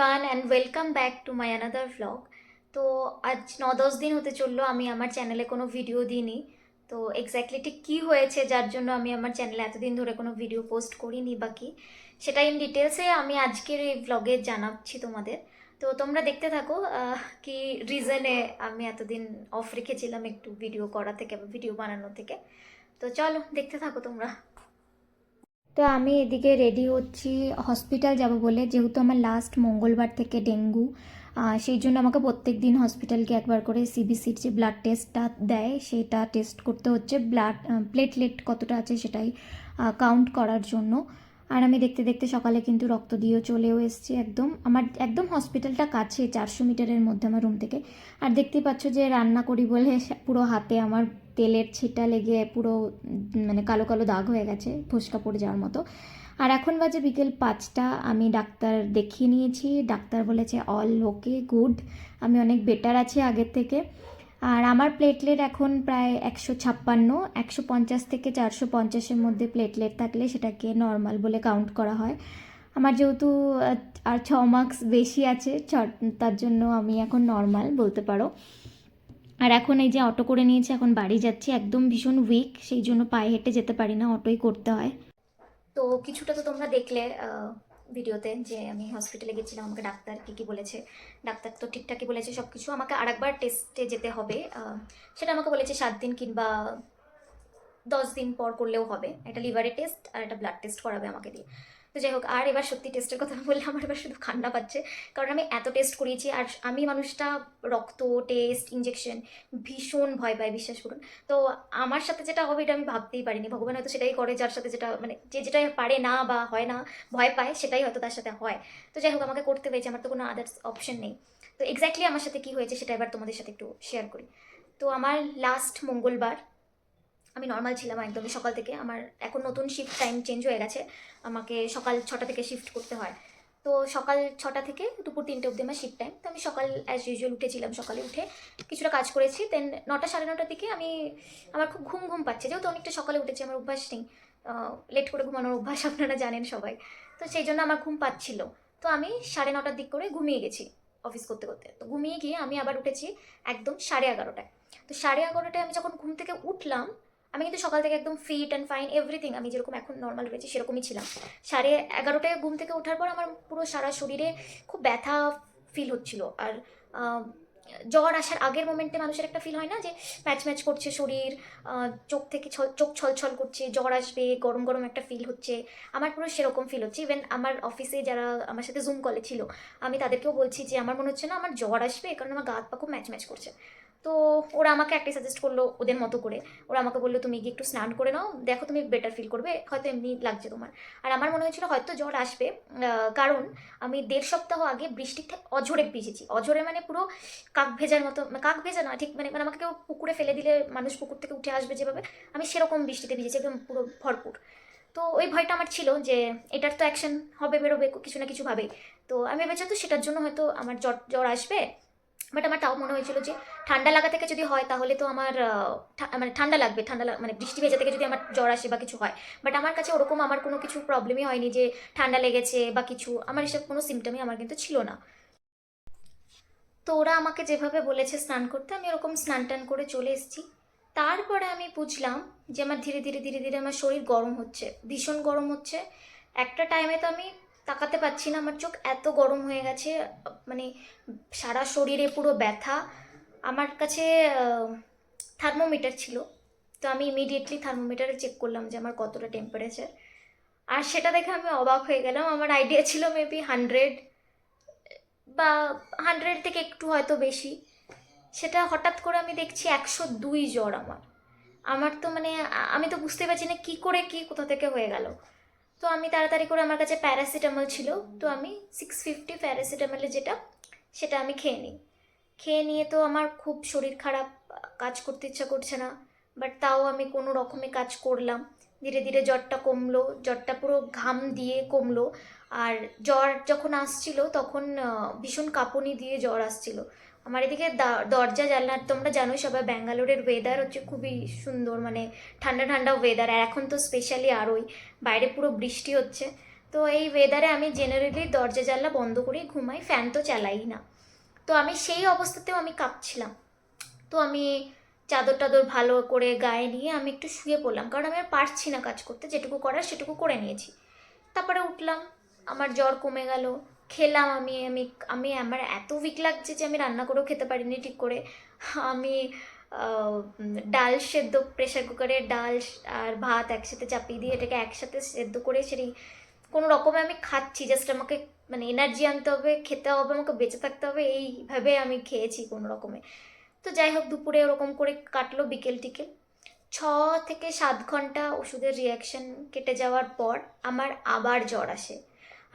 Everyone and welcome back to my another vlog. তো আজ 9-10 দিন হতে চললো আমি আমার চ্যানেলে কোনো ভিডিও দিইনি। তো এক্স্যাক্টলি ঠিক কী হয়েছে যার জন্য আমি আমার চ্যানেলে এতদিন ধরে কোনো ভিডিও পোস্ট করিনি বা কি, সেটা ইন ডিটেলসে আমি আজকের এই ভ্লগে জানাচ্ছি তোমাদের। তো তোমরা দেখতে থাকো কি রিজনে আমি এতদিন অফ রেখেছিলাম একটু ভিডিও করা থেকে বা ভিডিও বানানো থেকে। তো চলো দেখতে থাকো তোমরা। তো আমি এদিকে রেডি হচ্ছি হসপিটাল যাব বলে, যেহেতু আমার লাস্ট মঙ্গলবার থেকে ডেঙ্গু। সেই জন্য আমাকে প্রত্যেক দিন হসপিটালকে একবার করে সিবিসির যে ব্লাড টেস্টটা দেয় সেটা টেস্ট করতে হচ্ছে, ব্লাড প্লেটলেট কতটা আছে সেটাই কাউন্ট করার জন্য। আর আমি দেখতে দেখতে সকালে কিন্তু রক্ত দিয়েও চলেও এসেছি, একদম হসপিটালটা কাছে, 400 মিটারের মধ্যে আমার রুম থেকে। আর দেখতেই পাচ্ছ যে রান্না করি বলে পুরো হাতে আমার তেলের ছিটা লেগে পুরো মানে কালো কালো দাগ হয়ে গেছে, ফোসকা পড়ে যাওয়ার মতো। আর এখন বাজে বিকেল 5টা, আমি ডাক্তার দেখিয়ে নিয়েছি, ডাক্তার বলেছে অল ওকে গুড, আমি অনেক বেটার আছি আগের থেকে। আর আমার প্লেটলেট এখন প্রায় 156, 150 থেকে 450-এর মধ্যে প্লেটলেট থাকলে সেটাকে নর্মাল বলে কাউন্ট করা হয়। আমার যেহেতু আর 6 মার্কস বেশি আছে, তার জন্য আমি এখন নর্মাল বলতে পারো। আর এখন এই যে অটো করে নিয়েছি, এখন বাড়ি যাচ্ছি, একদম ভীষণ উইক, সেই জন্য পায়ে হেঁটে যেতে পারি না, অটোই করতে হয়। তো কিছুটা তো তোমরা দেখলে ভিডিওতে যে আমি হসপিটালে গেছিলাম, আমাকে ডাক্তার কী কী বলেছে। ডাক্তার তো ঠিকঠাকই বলেছে সব কিছু, আমাকে আরেকবার টেস্টে যেতে হবে। সেটা আমাকে বলেছে 7 দিন কিংবা 10 দিন পর করলেও হবে, একটা লিভারের টেস্ট আর একটা ব্লাড টেস্ট করাবে আমাকে দিয়ে। তো যাই হোক, আর এবার সত্যি টেস্টের কথা বললে আমার এবার শুধু কান্না পাচ্ছে, কারণ আমি এত টেস্ট করিয়েছি আর আমি মানুষটা রক্ত টেস্ট ইঞ্জেকশন ভীষণ ভয় পাই, বিশ্বাস করুন। তো আমার সাথে যেটা হবে এটা আমি ভাবতেই পারিনি, ভগবান হয়তো সেটাই করে যার সাথে যেটা, মানে যে যেটা পারে না বা হয় না, ভয় পায়, সেটাই হয়তো তার সাথে হয়। তো যাই হোক, আমাকে করতে হয়েছে, আমার তো কোনো আদার্স অপশন নেই। তো এক্স্যাক্টলি আমার সাথে কী হয়েছে সেটা এবার তোমাদের সাথে একটু শেয়ার করি। তো আমার লাস্ট মঙ্গলবার আমি নর্মাল ছিলাম একদমই সকাল থেকে, আমার এখন নতুন শিফট টাইম চেঞ্জ হয়ে গেছে, আমাকে সকাল 6টা থেকে শিফট করতে হয়। তো সকাল 6টা থেকে দুপুর 3টে অবধি আমার শিফট টাইম। তো আমি সকাল অ্যাজ ইউজুয়াল উঠেছিলাম, সকালে উঠে কিছুটা কাজ করেছি, দেন 9টা সাড়ে 9টার দিকে আমার খুব ঘুম ঘুম পাচ্ছে, যেহেতু অনেকটা সকালে উঠেছি, আমার অভ্যাস নেই লেট করে ঘুমানোর অভ্যাস, আপনারা জানেন সবাই। তো সেই জন্য আমার ঘুম পাচ্ছিল। তো আমি 9:30টার দিক করে ঘুমিয়ে গেছি অফিস করতে করতে। তো ঘুমিয়ে গিয়ে আমি আবার উঠেছি একদম 11:30টায়। তো 11:30টায় আমি যখন ঘুম থেকে উঠলাম, আমি কিন্তু সকাল থেকে একদম ফিট অ্যান্ড ফাইন এভরিথিং, আমি যেরকম এখন নর্মাল রয়েছি সেরকমই ছিলাম। 11:30টায় ঘুম থেকে ওঠার পর আমার পুরো সারা শরীরে খুব ব্যথা ফিল হচ্ছিল। আর আহ, জ্বর আসার আগের মোমেন্টে মানুষের একটা ফিল হয় না যে ম্যাচ ম্যাচ করছে শরীর, চোখ থেকে চোখ ছলছল করছে, জ্বর আসবে, গরম গরম একটা ফিল হচ্ছে। আমার পুরো সেরকম ফিল হচ্ছে। ইভেন আমার অফিসে যারা আমার সাথে জুম কলে ছিল, আমি তাদেরকেও বলছি যে আমার মনে হচ্ছে না আমার জ্বর আসবে, কারণ আমার গা হাত পা খুব ম্যাচ ম্যাচ করছে। তো ওরা আমাকে একটাই সাজেস্ট করলো ওদের মতো করে, ওরা আমাকে বললো তুমি গিয়ে একটু স্নান করে নাও, দেখো তুমি বেটার ফিল করবে, হয়তো এমনি লাগছে তোমার। আর আমার মনে হয়েছিল হয়তো জ্বর আসবে, কারণ আমি 1.5 সপ্তাহ আগে বৃষ্টিতে অঝরে ভিজেছি, অঝরে মানে পুরো কাক ভেজার মতো, কাক ভেজা না ঠিক, মানে মানে আমাকে কেউ পুকুরে ফেলে দিলে মানুষ পুকুর থেকে উঠে আসবে যেভাবে, আমি সেরকম বৃষ্টিতে ভিজেছি একদম পুরো ভরপুর। তো ওই ভয়টা আমার ছিল যে এটার তো অ্যাকশন হবে, বেরোবে কিছু না কিছু ভাবে। তো আমি ভেবেছি তো সেটার জন্য হয়তো আমার জ্বর জ্বর আসবে। বাট আমার তাও মনে হয়েছিল যে ঠান্ডা লাগা থেকে যদি হয় তাহলে তো আমার মানে ঠান্ডা লাগবে, মানে বৃষ্টি ভেজা থেকে যদি আমার জ্বর আসে বা কিছু হয়। বাট আমার কাছে ওরকম আমার কোনো কিছু প্রবলেমই হয়নি যে ঠান্ডা লেগেছে বা কিছু, আমার এসব কোনো সিমটমই আমার কিন্তু ছিল না। তো ওরা আমাকে যেভাবে বলেছে স্নান করতে, আমি ওরকম স্নান টান করে চলে এসেছি। তারপরে আমি বুঝলাম যে আমার ধীরে ধীরে ধীরে ধীরে আমার শরীর গরম হচ্ছে, ভীষণ গরম হচ্ছে। একটা টাইমে তো আমি তাকাতে পারছি না, আমার চোখ এত গরম হয়ে গেছে, মানে সারা শরীরে পুরো ব্যথা। আমার কাছে থার্মোমিটার ছিল, তো আমি ইমিডিয়েটলি থার্মোমিটারে চেক করলাম যে আমার কতটা টেম্পারেচার। আর সেটা দেখে আমি অবাক হয়ে গেলাম, আমার আইডিয়া ছিল মেবি 100 বা 100 থেকে একটু হয়তো বেশি, সেটা হঠাৎ করে আমি দেখছি 102 জ্বর আমার। আমার তো মানে আমি তো বুঝতে পারছি না কী করে কী কোথা থেকে হয়ে গেল। তো আমি তাড়াতাড়ি করে, আমার কাছে প্যারাসিটামল ছিল, তো আমি 650 প্যারাসিটামলের যেটা, সেটা আমি খেয়ে নিই। খেয়ে নিয়ে তো আমার খুব শরীর খারাপ, কাজ করতে ইচ্ছা করছে না, বাট তাও আমি কোনো রকমে কাজ করলাম। ধীরে ধীরে জ্বরটা কমলো, জ্বরটা পুরো ঘাম দিয়ে কমলো। আর জ্বর যখন আসছিল তখন ভীষণ কাঁপুনি দিয়ে জ্বর আসছিল। আমার এদিকে দরজা জানলা, তোমরা জানোই সবাই ব্যাঙ্গালোরের ওয়েদার হচ্ছে খুবই সুন্দর, মানে ঠান্ডা ঠান্ডা ওয়েদার, আর এখন তো স্পেশালি আরোই বাইরে পুরো বৃষ্টি হচ্ছে। তো এই ওয়েদারে আমি জেনারেলি দরজা জানলা বন্ধ করে ঘুমাই, ফ্যান তো চালাই না। তো আমি সেই অবস্থাতেও আমি কাঁপছিলাম। তো আমি চাদর টাদর ভালো করে গায়ে নিয়ে আমি একটু শুয়ে পড়লাম, কারণ আমি আর পারছি না কাজ করতে, যেটুকু করার সেটুকু করে নিয়েছি। তারপরে উঠলাম, আমার জ্বর কমে গেল, খেলাম। আমি আমি আমি আমার এত উইক লাগছে যে আমি রান্না করেও খেতে পারিনি ঠিক করে। আমি ডাল সেদ্ধ, প্রেশার কুকারে ডাল আর ভাত একসাথে চাপিয়ে দিয়ে এটাকে একসাথে সেদ্ধ করে সেটাই কোনো রকমে আমি খাচ্ছি। জাস্ট আমাকে মানে এনার্জি আনতে হবে, খেতে হবে, আমাকে বেঁচে থাকতে হবে, এইভাবে আমি খেয়েছি কোনো রকমে। তো যাই হোক, দুপুরে ওরকম করে কাটলো বিকেল টিকেল। 6 থেকে 7 ঘন্টা ওষুধের রিয়াকশন কেটে যাওয়ার পর আমার আবার জ্বর আসে।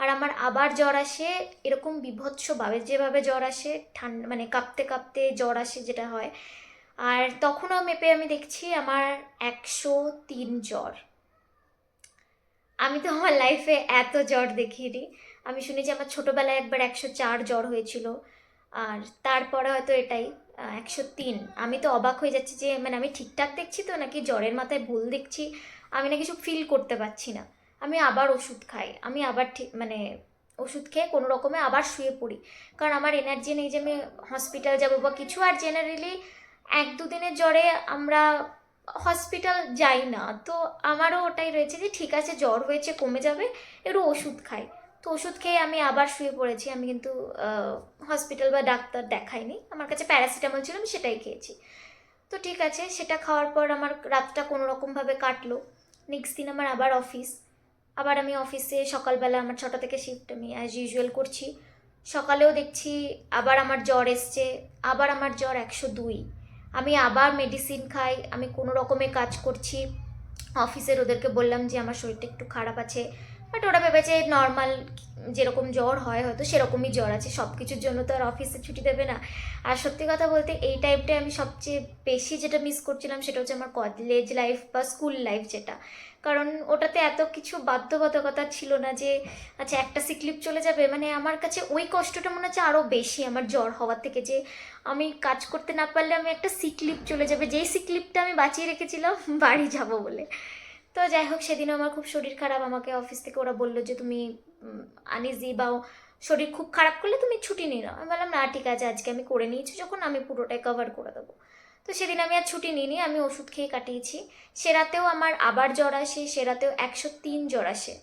আর আমার আবার জ্বর আসে এরকম বিভৎসভাবে, যেভাবে জ্বর আসে ঠান্ডা মানে কাঁপতে কাঁপতে জ্বর আসে যেটা হয়। আর তখনও মেপে আমি দেখছি আমার 103 জ্বর। আমি তো আমার লাইফে এত জ্বর দেখিনি। আমি শুনেছি আমার ছোটোবেলায় একবার 104 জ্বর হয়েছিল, আর তারপরে হয়তো এটাই 103। আমি তো অবাক হয়ে যাচ্ছি যে মানে আমি ঠিকঠাক দেখছি তো নাকি জ্বরের মাথায় ভুল দেখছি, আমি না কিছু ফিল করতে পারছি না। আমি আবার ওষুধ খাই, আমি আবার ঠিক মানে ওষুধ খেয়ে কোনো রকমে আবার শুয়ে পড়ি, কারণ আমার এনার্জি নেই যে আমি হসপিটাল যাবো বা কিছু। আর জেনারেলি 1-2 দিনের জ্বরে আমরা হসপিটাল যাই না। তো আমারও ওটাই রয়েছে যে ঠিক আছে, জ্বর হয়েছে, কমে যাবে, একটু ওষুধ খাই। তো ওষুধ খেয়ে আমি আবার শুয়ে পড়েছি। আমি কিন্তু হসপিটাল বা ডাক্তার দেখাইনি, আমার কাছে প্যারাসিটামল ছিল, আমি সেটাই খেয়েছি। তো ঠিক আছে, সেটা খাওয়ার পর আমার রাতটা কোনো রকমভাবে কাটলো। নেক্সট দিন আমার আবার অফিস। আবার আমি অফিসে সকালবেলা আমার 6টা থেকে শিফট, আমি অ্যাজ ইউজুয়াল করছি। সকালেও দেখছি আবার আমার জ্বর এসছে, আবার আমার জ্বর 102। আমি আবার মেডিসিন খাই, আমি কোনো রকমে কাজ করছি। অফিসের ওদেরকে বললাম যে আমার শরীরটা একটু খারাপ আছে, বাট ওরা ভেবেছে নর্মাল যেরকম জ্বর হয় হয়তো সেরকমই জ্বর আছে, সব কিছুর জন্য তো আর অফিসে ছুটি দেবে না। আর সত্যি কথা বলতে এই টাইপটায় আমি সবচেয়ে বেশি যেটা মিস করছিলাম সেটা হচ্ছে আমার কলেজ লাইফ বা স্কুল লাইফ যেটা। কারণ ওটাতে এত কিছু বাধ্যবাধকতা ছিল না যে আচ্ছা একটা সিক লিভ চলে যাবে। মানে আমার কাছে ওই কষ্টটা মনে হচ্ছে আরও বেশি আমার জ্বর হওয়ার থেকে, যে আমি কাজ করতে না পারলে আমি একটা সিক লিভ চলে যাবে, যেই সিক লিভটা আমি বাঁচিয়ে রেখেছিলাম বাড়ি যাব বলে। তো যাই হোক, সেদিনও আমার খুব শরীর খারাপ, আমাকে অফিস থেকে ওরা বললো যে তুমি আনইজি বা শরীর খুব খারাপ করলে তুমি ছুটি নিয়ে নাও। আমি বললাম না ঠিক আছে, আজকে আমি করে নিয়েছি যখন, আমি পুরোটাই কভার করে দেবো। তো সেদিন আমি আর ছুটি নিইনি, আমি ওষুধ খেয়ে কাটিয়েছি। সে রাতেও আমার আবার জ্বর আসে, সে রাতেও 103 জ্বর আসে।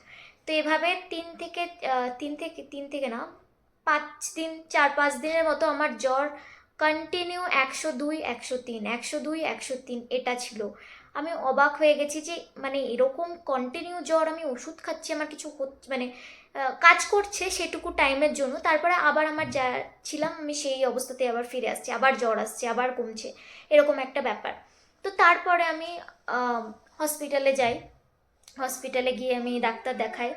তো এভাবে 3 থেকে না 5 দিন, 4-5 দিনের মতো আমার জ্বর কন্টিনিউ 102, 103, 102, 103 এটা ছিল। আমি অবাক হয়ে গেছি যে মানে এরকম কন্টিনিউ জ্বর, আমি ওষুধ খাচ্ছি, আমার কিছু মানে কাজ করছে সেটুকু টাইমের জন্য, তারপরে আবার আমার যা ছিলাম আমি সেই অবস্থাতে আবার ফিরে আসছি, আবার জ্বর আসছে, আবার কমছে, এরকম একটা ব্যাপার। তো তারপরে আমি হসপিটালে যাই। হসপিটালে গিয়ে আমি ডাক্তার দেখাই।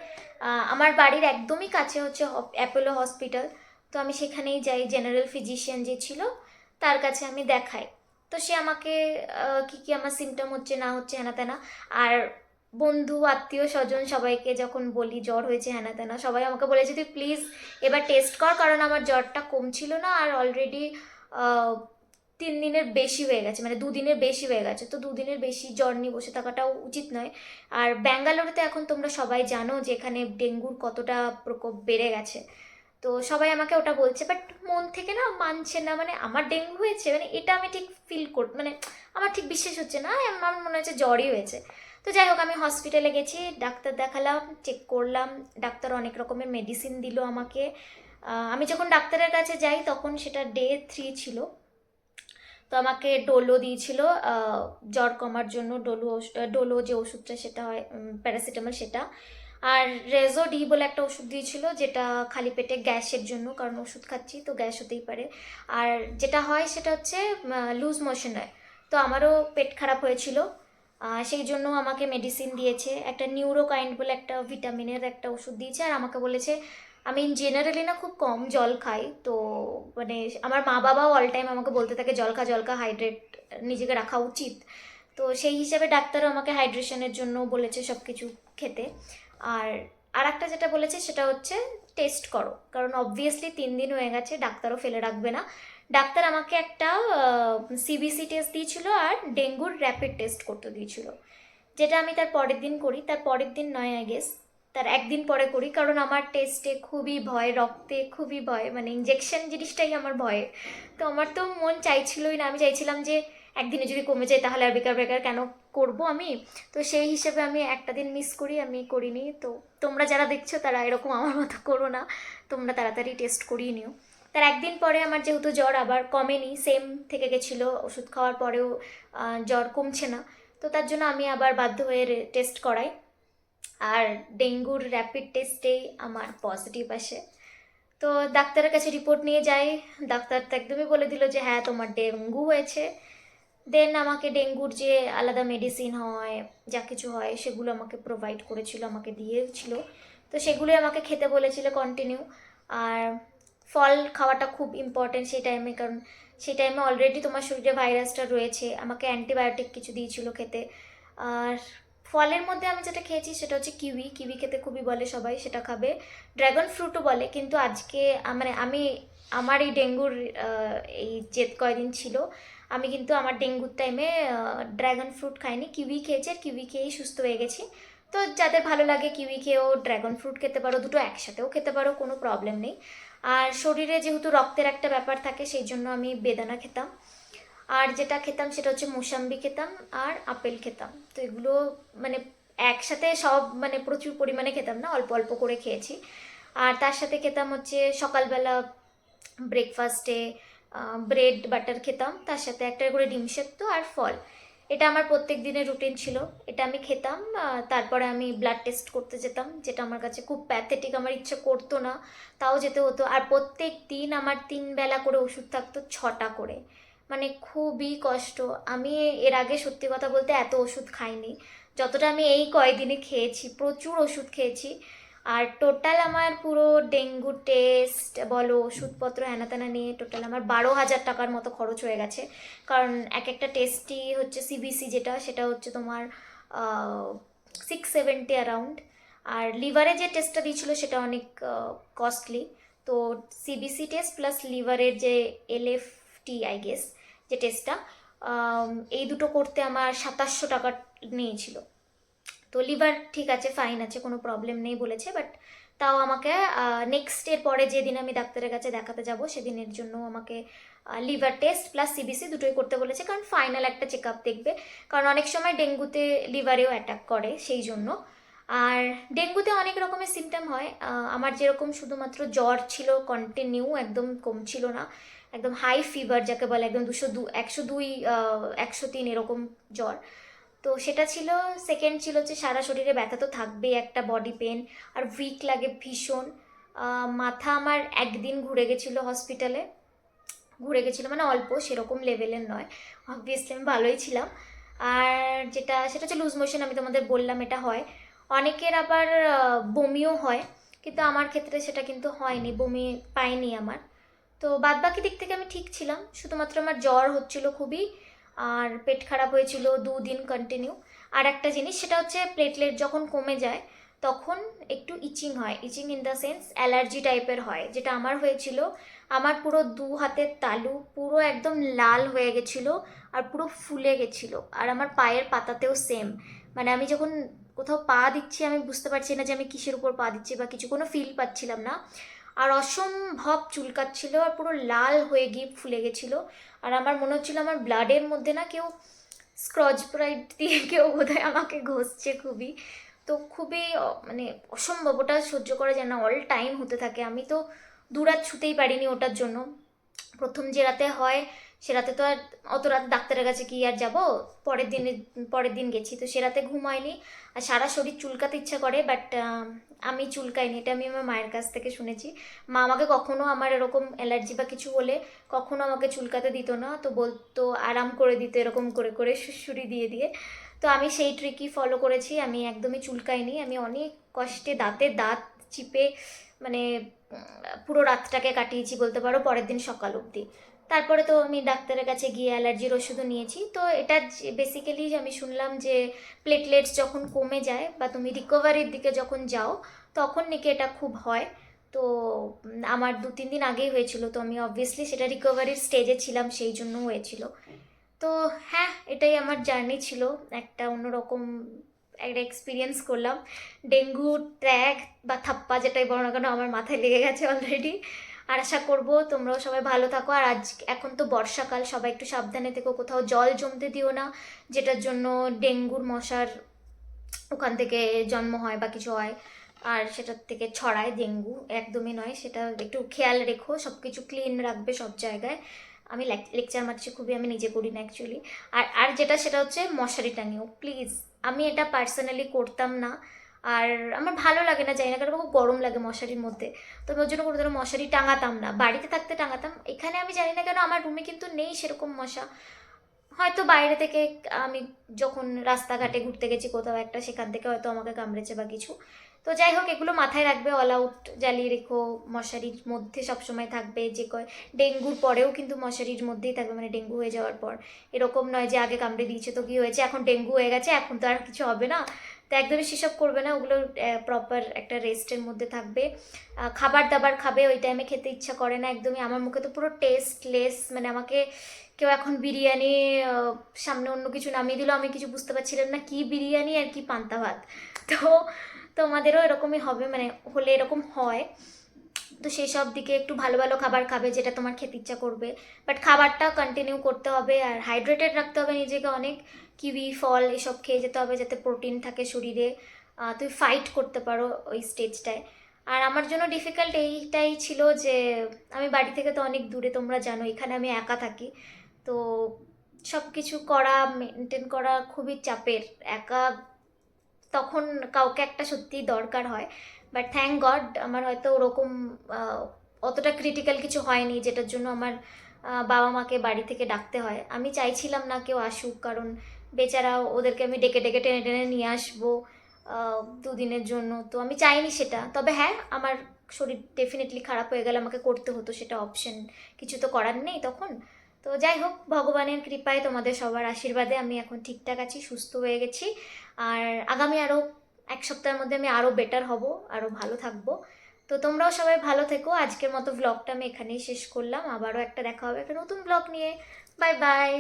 আমার বাড়ির একদমই কাছে হচ্ছে অ্যাপোলো হসপিটাল। তো আমি সেখানেই যাই, জেনারেল ফিজিশিয়ান যে ছিল তার কাছে আমি দেখাই। তো সে আমাকে কী কী আমার সিমটম হচ্ছে না হচ্ছে হ্যানা ত্যানা, আর বন্ধু আত্মীয় স্বজন সবাইকে যখন বলি জ্বর হয়েছে হ্যানা ত্যানা, সবাই আমাকে বলেছে তুই প্লিজ এবার টেস্ট কর, কারণ আমার জ্বরটা কমছিল না, আর অলরেডি 3 দিনের বেশি হয়ে গেছে, মানে 2 দিনের বেশি হয়ে গেছে। তো 2 দিনের বেশি জ্বর নিয়ে বসে থাকাটাও উচিত নয়। আর ব্যাঙ্গালোরে এখন তোমরা সবাই জানো যে এখানে ডেঙ্গুর কতটা প্রকোপ বেড়ে গেছে। তো সবাই আমাকে ওটা বলছে, বাট মন থেকে না মানছে না, মানে আমার ডেঙ্গু হয়েছে মানে এটা আমি ঠিক মানে আমার ঠিক বিশ্বাস হচ্ছে না, আমার মনে হচ্ছে জ্বরই হয়েছে। তো যাই হোক, আমি হসপিটালে গেছি, ডাক্তার দেখালাম, চেক করলাম, ডাক্তার অনেক রকমের মেডিসিন দিল আমাকে। আমি যখন ডাক্তারের কাছে যাই তখন সেটা ডে 3 ছিল। তো আমাকে ডোলো দিয়েছিল জ্বর কমার জন্য, ডোলো যে ওষুধটা সেটা হয় প্যারাসিটামল সেটা। আর রেজো ডি বলে একটা ওষুধ দিয়েছিল যেটা খালি পেটে গ্যাসের জন্য, কারণ ওষুধ খাচ্ছি তো গ্যাস হতেই পারে। আর যেটা হয় সেটা হচ্ছে লুজ মোশন হয়। তো আমারও পেট খারাপ হয়েছিল, সেই জন্য আমাকে মেডিসিন দিয়েছে, একটা নিউরোকাইন্ড বলে একটা ভিটামিনের একটা ওষুধ দিয়েছে। আর আমাকে বলেছে, আমি জেনারেলি না খুব কম জল খাই, তো মানে আমার মা বাবাও অল টাইম আমাকে বলতে থাকে জল খা জল খা, হাইড্রেট নিজেকে রাখা উচিত। তো সেই হিসাবে ডাক্তারও আমাকে হাইড্রেশনের জন্য বলেছে সব কিছু খেতে। আর আর একটা যেটা বলেছে সেটা হচ্ছে টেস্ট করো, কারণ অবভিয়াসলি 3 দিন হয়ে গেছে, ডাক্তারও ফেলে রাখবে না। ডাক্তার আমাকে একটা সিবিসি টেস্ট দিয়েছিল আর ডেঙ্গুর র্যাপিড টেস্ট করতে দিয়েছিল, যেটা আমি তার পরের দিন করি, তার পরের দিন নয় আই গেস। তার একদিন পরে করি, কারণ আমার টেস্টে খুবই ভয়, রক্তে খুবই ভয়, মানে ইঞ্জেকশন জিনিসটাই আমার ভয়। তো আমার তো মন চাইছিলই না, আমি চাইছিলাম যে একদিনে যদি কমে যায় তাহলে আর বেকার বেকার কেন করব আমি। তো সেই হিসেবে আমি একটা দিন মিস করি, আমি করিনি। তো তোমরা যারা দেখছো তারা এরকম আমার মতো করো না, তোমরা তাড়াতাড়ি টেস্ট করিয়ে নিও। তার একদিন পরে আমার যেহেতু জ্বর আবার কমেনি, সেম থেকে গেছিলো ওষুধ খাওয়ার পরেও জ্বর কমছে না, তো তার জন্য আমি আবার বাধ্য হয়ে টেস্ট করাই। আর ডেঙ্গুর র্যাপিড টেস্টেই আমার পজিটিভ আসে। তো ডাক্তারের কাছে রিপোর্ট নিয়ে যাই, ডাক্তার তো একদমই বলে দিল যে হ্যাঁ তোমার ডেঙ্গু হয়েছে। দেন আমাকে ডেঙ্গুর যে আলাদা মেডিসিন হয়, যা কিছু হয় সেগুলো আমাকে প্রোভাইড করেছিল, আমাকে দিয়েছিল। তো সেগুলোই আমাকে খেতে বলেছিল কন্টিনিউ। আর ফল খাওয়াটা খুব ইম্পর্টেন্ট সেই টাইমে, কারণ সেই টাইমে অলরেডি তোমার শরীরে ভাইরাসটা রয়েছে, আমাকে অ্যান্টিবায়োটিক কিছু দিয়েছিল খেতে। আর ফলের মধ্যে আমি যেটা খেয়েছি সেটা হচ্ছে কিউই, কিউই খেতে খুবই বলে সবাই, সেটা খাবে। ড্রাগন ফ্রুটও বলে, কিন্তু আজকে মানে আমি আমার এই ডেঙ্গুর এই যে কয়দিন ছিল, আমি কিন্তু আমার ডেঙ্গুর টাইমে ড্রাগন ফ্রুট খাইনি, কিউই খেয়েছি, আর কিউই খেয়েই সুস্থ হয়ে গেছি। তো যাদের ভালো লাগে কিউই খেয়েও ড্রাগন ফ্রুট খেতে পারো, দুটো একসাথেও খেতে পারো, কোনো প্রবলেম নেই। আর শরীরে যেহেতু রক্তের একটা ব্যাপার থাকে সেই জন্য আমি বেদানা খেতাম। আর যেটা খেতাম সেটা হচ্ছে মোসাম্বি খেতাম আর আপেল খেতাম। তো এগুলো মানে একসাথে সব মানে প্রচুর পরিমাণে খেতাম না, অল্প অল্প করে খেয়েছি। আর তার সাথে খেতাম হচ্ছে সকালবেলা ব্রেকফাস্টে ব্রেড বাটার খেতাম, তার সাথে একটা করে ডিম সেদ্ধ আর ফল। এটা আমার প্রত্যেক দিনের রুটিন ছিল, এটা আমি খেতাম। তারপরে আমি ব্লাড টেস্ট করতে যেতাম, যেটা আমার কাছে খুব প্যাথেটিক, আমার ইচ্ছে করতো না, তাও যেতে হতো। আর প্রত্যেক দিন আমার 3 বেলা করে ওষুধ থাকতো, 6টা করে, মানে খুবই কষ্ট। আমি এর আগে সত্যি কথা বলতে এত ওষুধ খাইনি যতটা আমি এই কয়দিনে খেয়েছি, প্রচুর ওষুধ খেয়েছি। আর টোটাল আমার পুরো ডেঙ্গু টেস্ট বলো, ওষুধপত্র হ্যানা ত্যানা নিয়ে টোটাল আমার 12,000 টাকার মতো খরচ হয়ে গেছে। কারণ এক একটা টেস্টই হচ্ছে সিবিসি, যেটা সেটা হচ্ছে তোমার 670 অ্যারাউন্ড। আর লিভারে যে টেস্টটা দিয়েছিল সেটা অনেক কস্টলি। তো সিবিসি টেস্ট প্লাস লিভারের যে এলএফটি আই গেস যে টেস্টটা, এই দুটো করতে আমার 2700 টাকা নিয়েছিল। তো লিভার ঠিক আছে, ফাইন আছে, কোনো প্রবলেম নেই বলেছে, বাট তাও আমাকে নেক্সট এর পরে যেদিন আমি ডাক্তারের কাছে দেখাতে যাব সেদিনের জন্য আমাকে লিভার টেস্ট প্লাস সিবিসি দুটোই করতে বলেছে, কারণ ফাইনাল একটা চেক আপ দেখবে। কারণ অনেক সময় ডেঙ্গুতে লিভারেও অ্যাটাক করে, সেই জন্য। আর ডেঙ্গুতে অনেক রকমের সিমটম হয়, আমার যেরকম শুধুমাত্র জ্বর ছিল কন্টিনিউ, একদম কমছিল না, একদম হাই ফিভার যাকে বলে, একদম 202, 102, 103 এরকম জ্বর। তো সেটা ছিল। সেকেন্ড ছিল হচ্ছে সারা শরীরে ব্যথা তো থাকবেই, একটা বডি পেন, আর উইক লাগে ভীষণ। মাথা আমার একদিন ঘুরে গেছিলো হসপিটালে, ঘুরে গেছিলো মানে অল্প, সেরকম লেভেলের নয়, অবভিয়াসলি আমি ভালোই ছিলাম। আর যেটা সেটা হচ্ছে লুজ মোশন, আমি তোমাদের বললাম এটা হয়। অনেকের আবার বমিও হয়, কিন্তু আমার ক্ষেত্রে সেটা কিন্তু হয়নি, বমি পাইনি আমার। তো বাদবাকি দিক থেকে আমি ঠিক ছিলাম, শুধুমাত্র আমার জ্বর হচ্ছিল খুবই, আর পেট খারাপ হয়েছিল 2 দিন কন্টিনিউ। আর একটা জিনিস সেটা হচ্ছে প্লেটলেট যখন কমে যায় তখন একটু ইচিং হয়, ইচিং ইন দ্য সেন্স অ্যালার্জি টাইপের হয়, যেটা আমার হয়েছিল। আমার পুরো 2 হাতের তালু পুরো একদম লাল হয়ে গেছিলো, আর পুরো ফুলে গেছিলো। আর আমার পায়ের পাতাতেও সেম, মানে আমি যখন কোথাও পা দিচ্ছি আমি বুঝতে পারছি না যে আমি কিসের উপর পা দিচ্ছি বা কিছু, কোনো ফিল পাচ্ছিলাম না। আর অসম্ভব চুলকাচ্ছিল, আর পুরো লাল হয়ে গিয়ে ফুলে গেছিলো। আর আমার মনে হচ্ছিল আমার ব্লাডের মধ্যে না কেউ স্ক্রচ ব্রাইট দিয়ে কেউ বোধহয় আমাকে ঘষছে খুবই। তো খুবই মানে অসম্ভব, ওটা সহ্য করা যায় না, অল টাইম হতে থাকে। আমি তো 2 রাত শুতেই পারিনি ওটার জন্য। প্রথম যে রাতে হয় সে রাতে তো আর অত রাত ডাক্তারের কাছে কি আর যাব, পরের দিন গেছি, তো সে রাতে ঘুম হয়নি। আর সারা শরীর চুলকাতে ইচ্ছা করে, বাট আমি চুলকাইনি, এটা আমি আমার মায়ের কাছ থেকে শুনেছি। মা আমাকে কখনো আমার এরকম অ্যালার্জি বা কিছু হলে কখনো আমাকে চুলকাতে দিত না, তো বলতো আরাম করে দিত এরকম করে করে সুড়সুড়ি দিয়ে দিয়ে। তো আমি সেই ট্রিকই ফলো করেছি, আমি একদমই চুলকাইনি, আমি অনেক কষ্টে দাঁতে দাঁত চিপে মানে পুরো রাতটাকে কাটিয়েছি বলতে পারো, পরের দিন সকাল অবধি। তারপরে তো আমি ডাক্তারের কাছে গিয়ে অ্যালার্জির ওষুধও নিয়েছি। তো এটা বেসিক্যালি আমি শুনলাম যে প্লেটলেটস যখন কমে যায় বা তুমি রিকভারির দিকে যখন যাও তখন নাকি এটা খুব হয়। তো আমার 2-3 দিন আগেই হয়েছিল, তো আমি অবভিয়াসলি সেটা রিকভারির স্টেজে ছিলাম, সেই জন্য হয়েছিল। তো হ্যাঁ, এটাই আমার জার্নি ছিল, একটা অন্যরকম একটা এক্সপিরিয়েন্স করলাম। ডেঙ্গু ট্র্যাক বা থাপ্পা যেটাই বলো না কেন আমার মাথায় লেগে গেছে অলরেডি। আর আশা করবো তোমরাও সবাই ভালো থাকো। আর এখন তো বর্ষাকাল, সবাই একটু সাবধানে থেকো, কোথাও জল জমতে দিও না, যেটার জন্য ডেঙ্গুর মশার ওখান থেকে জন্ম হয় বা কিছু হয়, আর সেটার থেকে ছড়ায় ডেঙ্গু। একদমই নয়, সেটা একটু খেয়াল রেখো, সব কিছু ক্লিন রাখবে সব জায়গায়। আমি লেকচার মারছি খুবই, আমি নিজে করি না অ্যাকচুয়ালি। আর আর যেটা সেটা হচ্ছে মশারি টাঙিও প্লিজ। আমি এটা পার্সোনালি করতাম না, আর আমার ভালো লাগে না, জানি না কারণ খুব গরম লাগে মশারির মধ্যে। তো আমি ওর জন্য কোনোদিনও মশারি টাঙাতাম না, বাড়িতে থাকতে টাঙাতাম। এখানে আমি জানি না কেন আমার রুমে কিন্তু নেই সেরকম মশা। হয়তো বাইরে থেকে আমি যখন রাস্তাঘাটে ঘুরতে গেছি কোথাও একটা, সেখান থেকে হয়তো আমাকে কামড়েছে বা কিছু। তো যাই হোক, এগুলো মাথায় রাখবে, অল আউট জ্বালিয়ে রেখো, মশারির মধ্যে সবসময় থাকবে। যে কয় ডেঙ্গুর পরেও কিন্তু মশারির মধ্যেই থাকবে, মানে ডেঙ্গু হয়ে যাওয়ার পর। এরকম নয় যে আগে কামড়ে দিয়েছে তো কি হয়েছে, এখন ডেঙ্গু হয়ে গেছে এখন তো আর কিছু হবে না। তো একদমই সেসব করবে না, ওগুলো প্রপার একটা রেস্টের মধ্যে থাকবে। খাবার দাবার খাবে, ওই টাইমে খেতে ইচ্ছা করে না একদমই। আমার মুখে তো পুরো টেস্টলেস, মানে আমাকে কেউ এখন বিরিয়ানি সামনে অন্য কিছু নামিয়ে দিল, আমি কিছু বুঝতে পারছিলাম না কি বিরিয়ানি আর কি পান্তা ভাত। তো তোমাদেরও এরকমই হবে, মানে হলে এরকম হয়। তো সেই সব দিকে একটু ভালো ভালো খাবার খাবে যেটা তোমার খেতে ইচ্ছা করবে, বাট খাবারটা কন্টিনিউ করতে হবে। আর হাইড্রেটেড রাখতে হবে নিজেকে অনেক, কিউই ফল এসব খেয়ে যেতে হবে যাতে প্রোটিন থাকে শরীরে, তুমি ফাইট করতে পারো ওই স্টেজটায়। আর আমার জন্য ডিফিকাল্ট এইটাই ছিল যে আমি বাড়ি থেকে তো অনেক দূরে, তোমরা জানো এখানে আমি একা থাকি। তো সব কিছু করা, মেনটেন করা খুবই চাপের একা। তখন কাউকে একটা সত্যিই দরকার হয়। বাট থ্যাংক গড আমার হয়তো ওরকম অতটা ক্রিটিক্যাল কিছু হয়নি যেটার জন্য আমার বাবা মাকে বাড়ি থেকে ডাকতে হয়। আমি চাইছিলাম না কেউ আসুক, কারণ বেচারা ওদেরকে আমি ডেকে ডেকে টেনে টেনে নিয়ে আসবো দুদিনের জন্য, তো আমি চাইনি সেটা। তবে হ্যাঁ, আমার শরীর ডেফিনেটলি খারাপ হয়ে গেলে আমাকে করতে হতো, সেটা অপশন, কিছু তো করার নেই তখন। তো যাই হোক, ভগবানের কৃপায় তোমাদের সবার আশীর্বাদে আমি এখন ঠিকঠাক আছি, সুস্থ হয়ে গেছি। আর আগামী আরও 1 সপ্তাহের মধ্যে আমি আরও বেটার হব, আরও ভালো থাকবো। তো তোমরাও সবাই ভালো থেকো। আজকের মতো ব্লগটা আমি এখানেই শেষ করলাম, আবারও একটা দেখা হবে একটা নতুন ব্লগ নিয়ে। Bye bye.